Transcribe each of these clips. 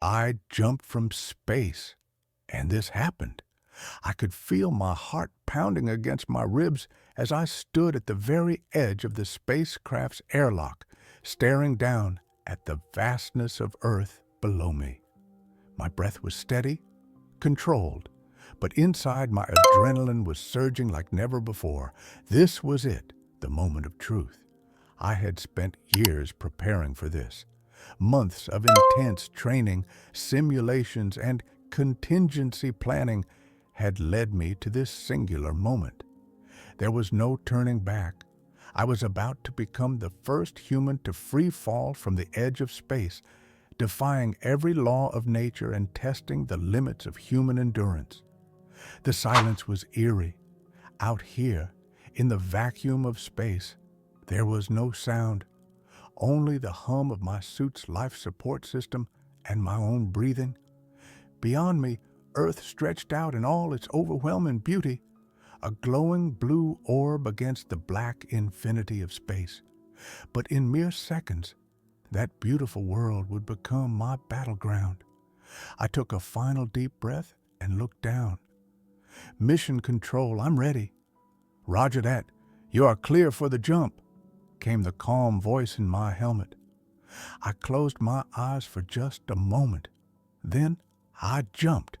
I jumped from space, and this happened. I could feel my heart pounding against my ribs as I stood at the very edge of the spacecraft's airlock, staring down at the vastness of Earth below me. My breath was steady, controlled, but inside my adrenaline was surging like never before. This was it, the moment of truth. I had spent years preparing for this. Months of intense training, simulations, and contingency planning had led me to this singular moment. There was no turning back. I was about to become the first human to free fall from the edge of space, defying every law of nature and testing the limits of human endurance. The silence was eerie. Out here, in the vacuum of space, there was no sound, only the hum of my suit's life support system and my own breathing. Beyond me, Earth stretched out in all its overwhelming beauty, a glowing blue orb against the black infinity of space. But in mere seconds, that beautiful world would become my battleground. I took a final deep breath and looked down. "Mission Control, I'm ready." "Roger that. You are clear for the jump," came the calm voice in my helmet. I closed my eyes for just a moment. Then I jumped.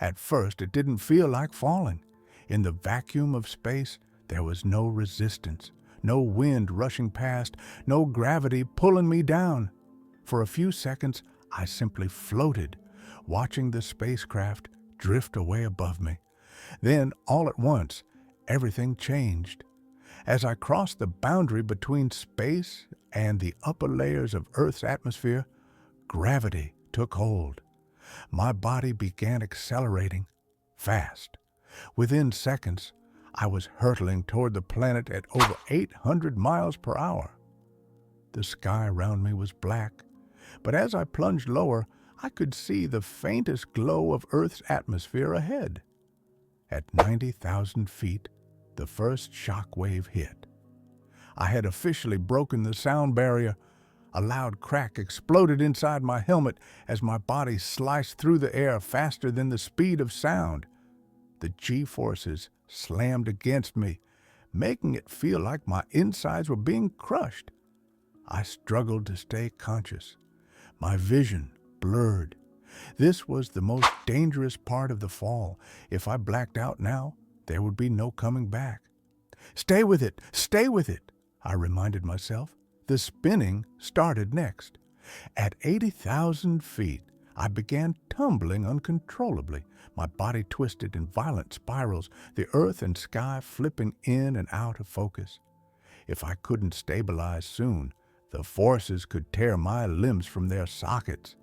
At first, it didn't feel like falling. In the vacuum of space, there was no resistance, no wind rushing past, no gravity pulling me down. For a few seconds, I simply floated, watching the spacecraft drift away above me. Then, all at once, everything changed. As I crossed the boundary between space and the upper layers of Earth's atmosphere, gravity took hold. My body began accelerating, fast. Within seconds, I was hurtling toward the planet at over 800 miles per hour. The sky around me was black, but as I plunged lower, I could see the faintest glow of Earth's atmosphere ahead. At 90,000 feet, the first shock wave hit. I had officially broken the sound barrier. A loud crack exploded inside my helmet as my body sliced through the air faster than the speed of sound. The G-forces slammed against me, making it feel like my insides were being crushed. I struggled to stay conscious. My vision blurred. This was the most dangerous part of the fall. If I blacked out now, there would be no coming back. "Stay with it! Stay with it!" I reminded myself. The spinning started next. At 80,000 feet, I began tumbling uncontrollably. My body twisted in violent spirals, the earth and sky flipping in and out of focus. If I couldn't stabilize soon, the forces could tear my limbs from their sockets.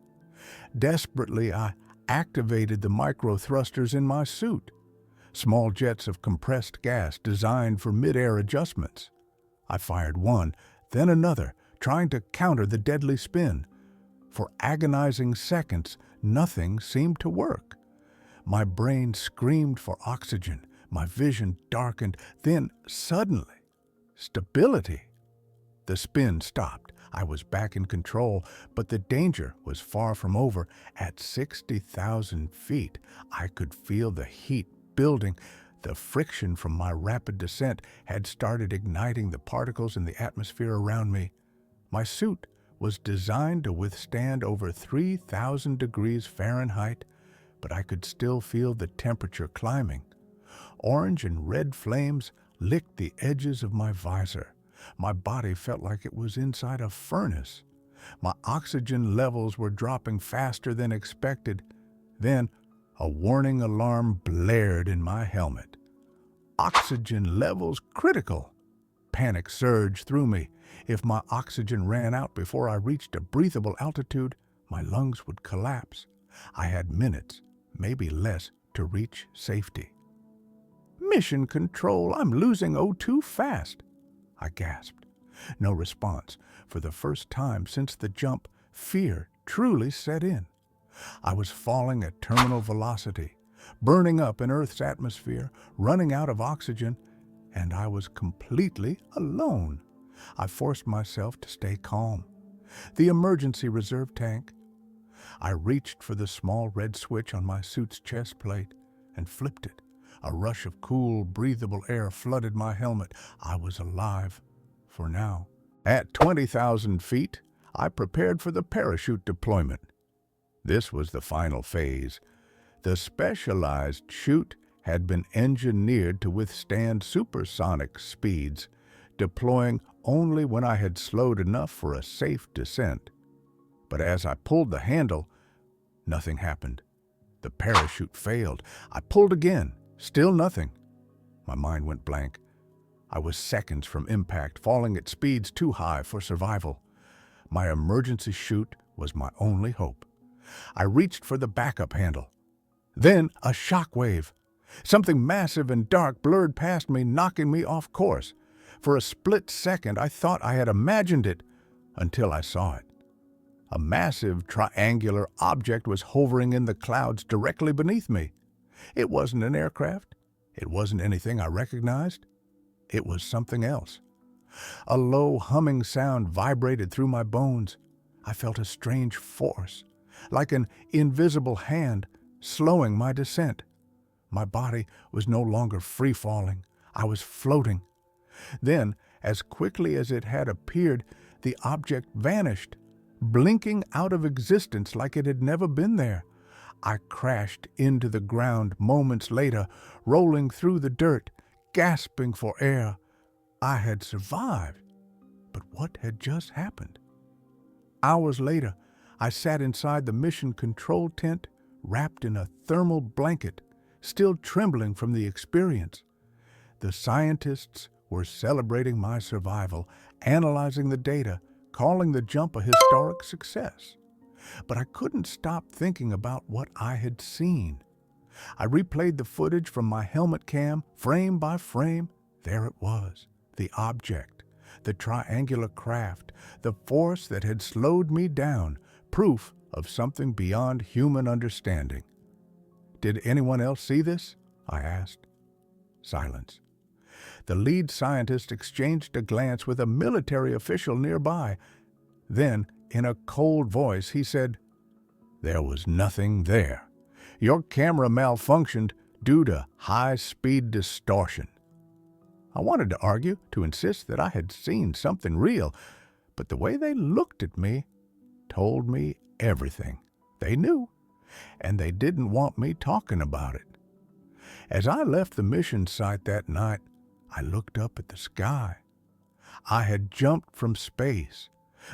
Desperately, I activated the micro-thrusters in my suit, small jets of compressed gas designed for mid-air adjustments. I fired one, then another, trying to counter the deadly spin. For agonizing seconds, nothing seemed to work. My brain screamed for oxygen, my vision darkened, then suddenly, stability. The spin stopped. I was back in control, but the danger was far from over. At 60,000 feet, I could feel the heat building. The friction from my rapid descent had started igniting the particles in the atmosphere around me. My suit was designed to withstand over 3,000 degrees Fahrenheit, but I could still feel the temperature climbing. Orange and red flames licked the edges of my visor. My body felt like it was inside a furnace. My oxygen levels were dropping faster than expected. Then, a warning alarm blared in my helmet. "Oxygen levels critical." Panic surged through me. If my oxygen ran out before I reached a breathable altitude, my lungs would collapse. I had minutes, maybe less, to reach safety. "Mission Control, I'm losing O2 fast," I gasped. No response. For the first time since the jump, fear truly set in. I was falling at terminal velocity, burning up in Earth's atmosphere, running out of oxygen, and I was completely alone. I forced myself to stay calm. The emergency reserve tank. I reached for the small red switch on my suit's chest plate and flipped it. A rush of cool, breathable air flooded my helmet. I was alive, for now. At 20,000 feet, I prepared for the parachute deployment. This was the final phase. The specialized chute had been engineered to withstand supersonic speeds, deploying only when I had slowed enough for a safe descent. But as I pulled the handle, nothing happened. The parachute failed. I pulled again. Still nothing. My mind went blank. I was seconds from impact, falling at speeds too high for survival. My emergency chute was my only hope. I reached for the backup handle. Then a shock wave. Something massive and dark blurred past me, knocking me off course. For a split second, I thought I had imagined it, until I saw it. A massive triangular object was hovering in the clouds directly beneath me. It wasn't an aircraft. It wasn't anything I recognized. It was something else. A low humming sound vibrated through my bones. I felt a strange force, like an invisible hand, slowing my descent. My body was no longer free-falling. I was floating. Then, as quickly as it had appeared, the object vanished, blinking out of existence like it had never been there. I crashed into the ground moments later, rolling through the dirt, gasping for air. I had survived, but what had just happened? Hours later, I sat inside the mission control tent, wrapped in a thermal blanket, still trembling from the experience. The scientists were celebrating my survival, analyzing the data, calling the jump a historic success. But I couldn't stop thinking about what I had seen. I replayed the footage from my helmet cam, frame by frame. There it was, the object, the triangular craft, the force that had slowed me down, proof of something beyond human understanding. Did anyone else see this? I asked. Silence. The lead scientist exchanged a glance with a military official nearby. Then, in a cold voice, he said, "There was nothing there. Your camera malfunctioned due to high-speed distortion." I wanted to argue, to insist that I had seen something real, but the way they looked at me told me everything. They knew, and they didn't want me talking about it. As I left the mission site that night, I looked up at the sky. I had jumped from space,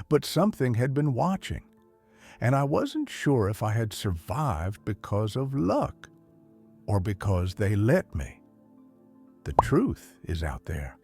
but something had been watching, and I wasn't sure if I had survived because of luck or because they let me. The truth is out there.